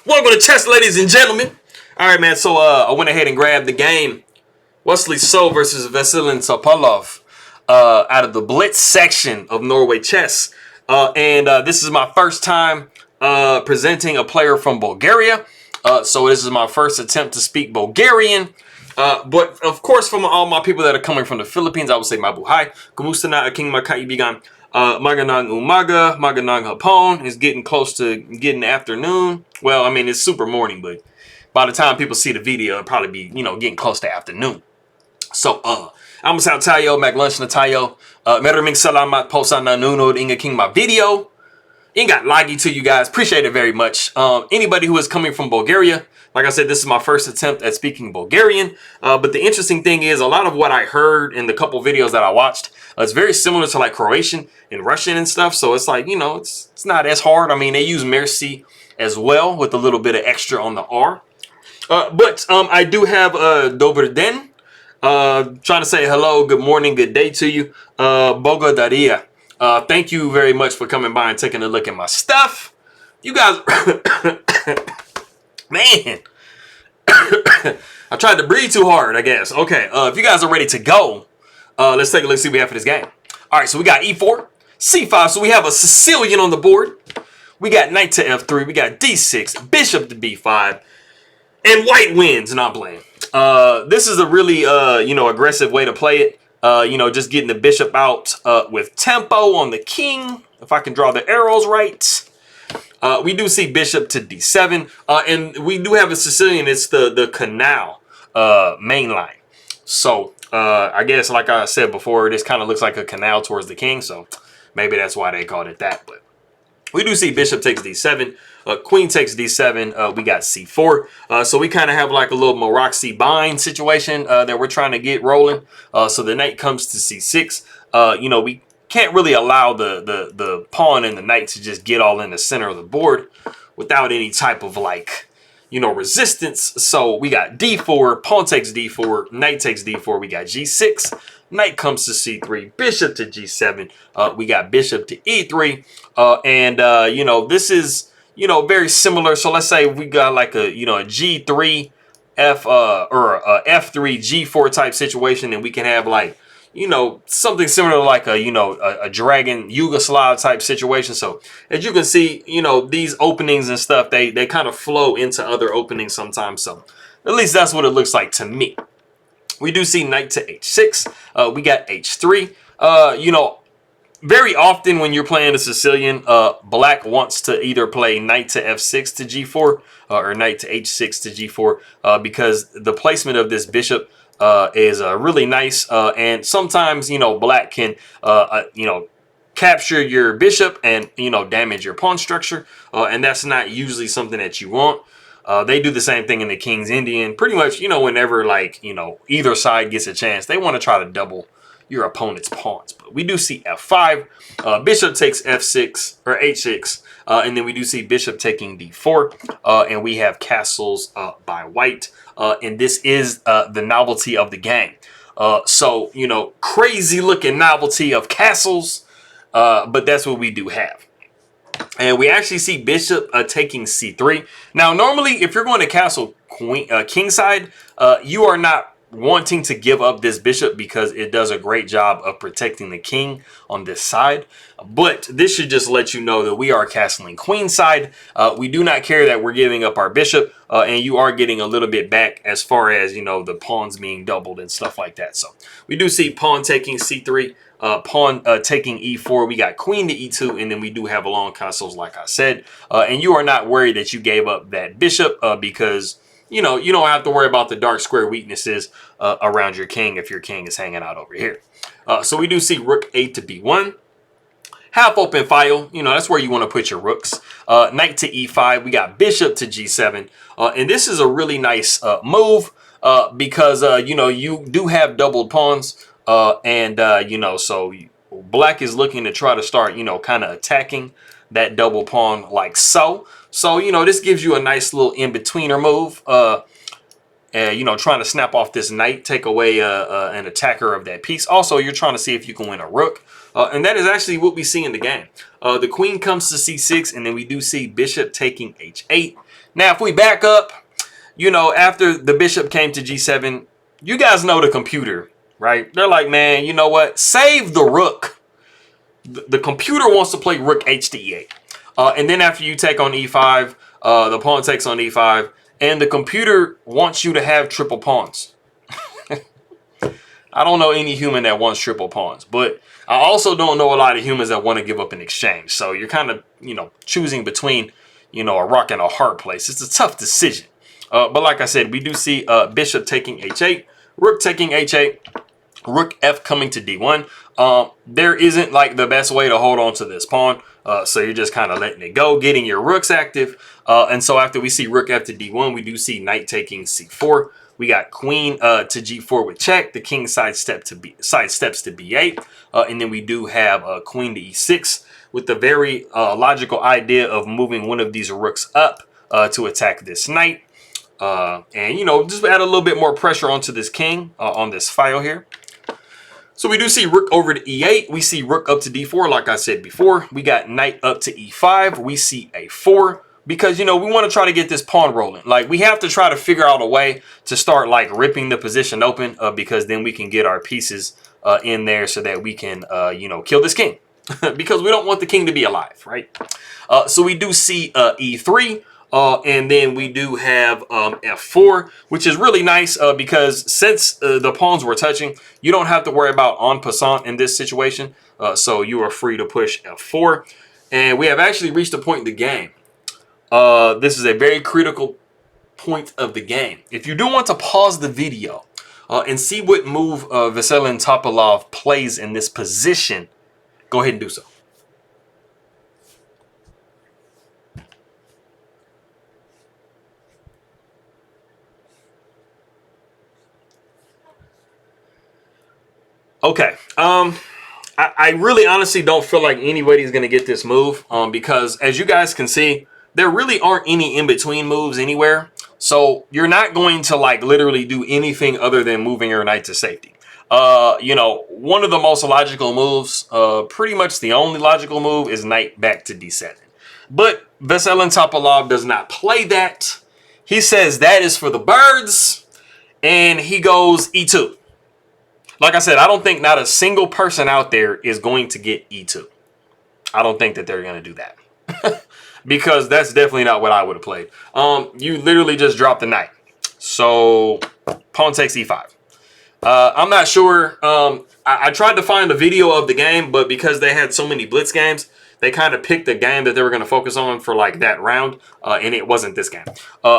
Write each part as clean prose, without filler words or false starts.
Welcome to chess, ladies and gentlemen. All right, man. So I went ahead and grabbed the game. Wesley So versus Veselin Topalov out of the Blitz section of Norway chess. This is my first time presenting a player from Bulgaria. So this is my first attempt to speak Bulgarian. But of course, from all my people that are coming from the Philippines, I would say mabuhay. Kumusta na aking mga kaibigan? Magandang umaga, magandang hapon. Is getting close to getting the afternoon. Well, I mean, it's super morning, but by the time people see the video, it'll probably be, getting close to afternoon. So, I'm sa tayo, mag-lunch na tayo. Maraming salamat po sa nanonood ng aking mga video. Ingat lagi to you guys. Appreciate it very much. Anybody who is coming from Bulgaria, like I said, this is my first attempt at speaking Bulgarian. But the interesting thing is a lot of what I heard in the couple videos that I watched, it's very similar to like Croatian and Russian and stuff. So it's like, it's not as hard. I mean, they use merci as well with a little bit of extra on the R. But I do have Dober den. Trying to say hello, good morning, good day to you. Bogodaria. Thank you very much for coming by and taking a look at my stuff. You guys, man, I tried to breathe too hard, I guess. Okay, if you guys are ready to go, let's take a look and see what we have for this game. All right, so we got e4, c5, so we have a Sicilian on the board. We got knight to f3, we got d6, bishop to b5, and white wins, and I'm playing. This is a really, aggressive way to play it. Just getting the bishop out with tempo on the king. If I can draw the arrows right. We do see bishop to d7. And we do have a Sicilian. It's the Canal main line. So, I guess, like I said before, this kind of looks like a canal towards the king. So, maybe that's why they called it that. But we do see bishop takes d7. Queen takes d7. We got c4. So we kind of have like a little Moroxy bind situation that we're trying to get rolling. So the knight comes to c6. We can't really allow the pawn and the knight to just get all in the center of the board without any type of like, resistance. So we got d4. Pawn takes d4. Knight takes d4. We got g6. Knight comes to c3, bishop to g7. We got bishop to e3. This is, very similar. So let's say we got like a, a g3, or a f3, g4 type situation. And we can have like, something similar to like a dragon Yugoslav type situation. So as you can see, these openings and stuff, they kind of flow into other openings sometimes. So at least that's what it looks like to me. We do see knight to h6. We got h3. Very often when you're playing a Sicilian, black wants to either play knight to f6 to g4 or knight to h6 to g4 because the placement of this bishop is really nice. And sometimes, black can, capture your bishop and, damage your pawn structure. And that's not usually something that you want. They do the same thing in the King's Indian. Pretty much, whenever like, either side gets a chance, they want to try to double your opponent's pawns. But we do see f5. Bishop takes f6 or h6. And then we do see bishop taking d4. And we have castles by white. And this is the novelty of the game. So, crazy looking novelty of castles. But that's what we do have. And we actually see bishop taking c3. Now, normally, if you're going to castle king side, you are not wanting to give up this bishop because it does a great job of protecting the king on this side. But this should just let you know that we are castling queen side. We do not care that we're giving up our bishop, and you are getting a little bit back as far as, the pawns being doubled and stuff like that. So we do see pawn taking c3. Pawn taking e4. We got queen to e2, and then we do have long castles, like I said. And you are not worried that you gave up that bishop because, you don't have to worry about the dark square weaknesses around your king if your king is hanging out over here. So we do see rook a to b1. Half open file, that's where you want to put your rooks. Knight to e5. We got bishop to g7. And this is a really nice move because, you do have doubled pawns. So black is looking to try to start, kind of attacking that double pawn like so. So, this gives you a nice little in-betweener move. Trying to snap off this knight, take away an attacker of that piece. Also, you're trying to see if you can win a rook. And that is actually what we see in the game. The queen comes to c6, and then we do see bishop taking h8. Now, if we back up, you know, after the bishop came to g7, you guys know the computer, right? They're like, man, you know what? Save the rook. The computer wants to play rook h to e8. And then after you take on e5, the pawn takes on e5, and the computer wants you to have triple pawns. I don't know any human that wants triple pawns, but I also don't know a lot of humans that want to give up an exchange. So you're kind of, you know, choosing between, you know, a rock and a hard place. It's a tough decision. But like I said, we do see bishop taking h8, rook taking h8, rook f coming to d1. There isn't like the best way to hold on to this pawn. So you're just kind of letting it go, getting your rooks active. And so after we see rook f to d1, we do see knight taking c4. We got queen to g4 with check. The king sidesteps to b8. And then we do have queen to e6 with the very logical idea of moving one of these rooks up to attack this knight. And, you know, just add a little bit more pressure onto this king on this file here. So we do see rook over to e8. We see rook up to d4, like I said before. We got knight up to e5. We see a4. Because, you know, we want to try to get this pawn rolling. Like, we have to try to figure out a way to start, like, ripping the position open. Because then we can get our pieces in there so that we can, you know, kill this king. Because we don't want the king to be alive, right? So we do see e3. And then we do have f4, which is really nice because since the pawns were touching, you don't have to worry about en passant in this situation. So you are free to push f4. And we have actually reached a point in the game. This is a very critical point of the game. If you do want to pause the video and see what move Veselin Topalov plays in this position, go ahead and do so. Okay. I really honestly don't feel like anybody's going to get this move because as you guys can see, there really aren't any in-between moves anywhere. So you're not going to like literally do anything other than moving your knight to safety. You know, one of the most logical moves, pretty much the only logical move is knight back to d7. But Veselin Topalov does not play that. He says that is for the birds and he goes e2. Like I said, I don't think not a single person out there is going to get e2. I don't think that they're going to do that. Because that's definitely not what I would have played. You literally just dropped the knight. So, pawn takes e5. I'm not sure. I tried to find a video of the game, but because they had so many Blitz games, they kind of picked the game that they were going to focus on for like that round. And it wasn't this game.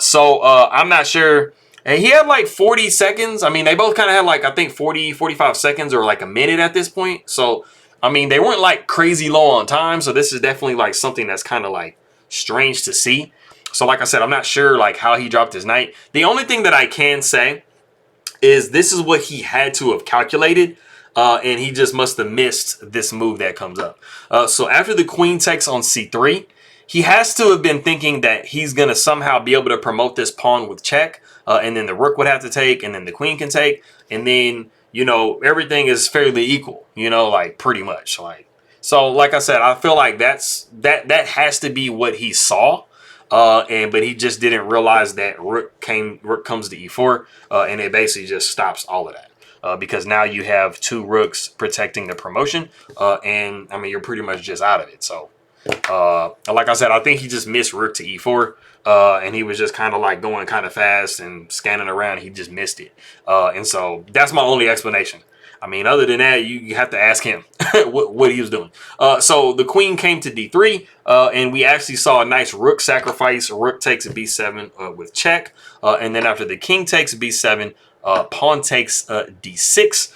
So, I'm not sure. And he had like 40 seconds. I mean, they both kind of had like, I think 40, 45 seconds or like a minute at this point. So, I mean, they weren't like crazy low on time. So this is definitely like something that's kind of like strange to see. So like I said, I'm not sure like how he dropped his knight. The only thing that I can say is this is what he had to have calculated. And he just must have missed this move that comes up. So after the queen takes on c3, he has to have been thinking that he's going to somehow be able to promote this pawn with check. And then the rook would have to take, and then the queen can take. And then, you know, everything is fairly equal, you know, like pretty much. Like, so like I said, I feel like that has to be what he saw. But he just didn't realize that rook comes to e4. And it basically just stops all of that. Because now you have two rooks protecting the promotion. And I mean, you're pretty much just out of it. So, like I said, I think he just missed rook to e4. And he was just kind of like going kind of fast and scanning around. He just missed it. And so that's my only explanation. I mean, other than that, you have to ask him what he was doing. So the queen came to d3, and we actually saw a nice rook sacrifice. Rook takes b7 with check. And then after the king takes b7, pawn takes d6.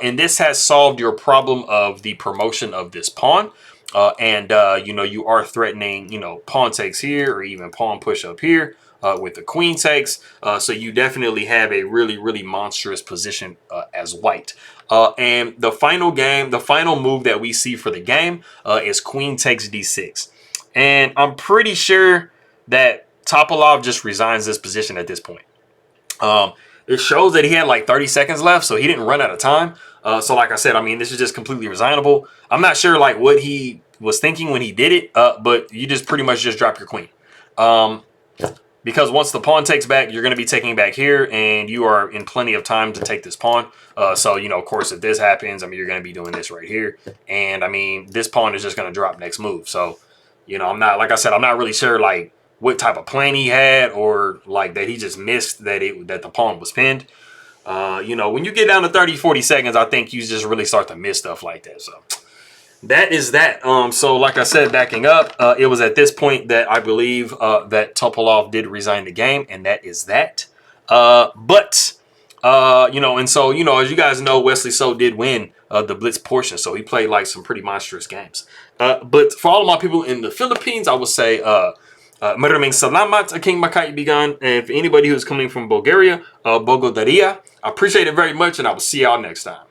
And this has solved your problem of the promotion of this pawn. You know, you are threatening, you know, pawn takes here or even pawn push up here with the queen takes. So you definitely have a really, really monstrous position as white. And the final move that we see for the game is queen takes d6. And I'm pretty sure that Topalov just resigns this position at this point. It shows that he had like 30 seconds left, so he didn't run out of time. So like I said, I mean, this is just completely resignable. I'm not sure like what he was thinking when he did it, but you just pretty much just drop your queen. because once the pawn takes back, you're going to be taking back here, and you are in plenty of time to take this pawn. So, you know, of course, if this happens, I mean, you're going to be doing this right here. And, I mean, this pawn is just going to drop next move. So, you know, I'm not, like I said, I'm not really sure, like, what type of plan he had, or, like, that he just missed that the pawn was pinned. You know, when you get down to 30, 40 seconds, I think you just really start to miss stuff like that. So that is that. So like I said, backing up, it was at this point that I believe that Topalov did resign the game, and that is that. You know, and so, you know, as you guys know, Wesley So did win the Blitz portion, so he played like some pretty monstrous games. But for all of my people in the Philippines, I would say maraming salamat aking makaibigan. And for anybody who's coming from Bulgaria, Bogodaria, I appreciate it very much, and I will see y'all next time.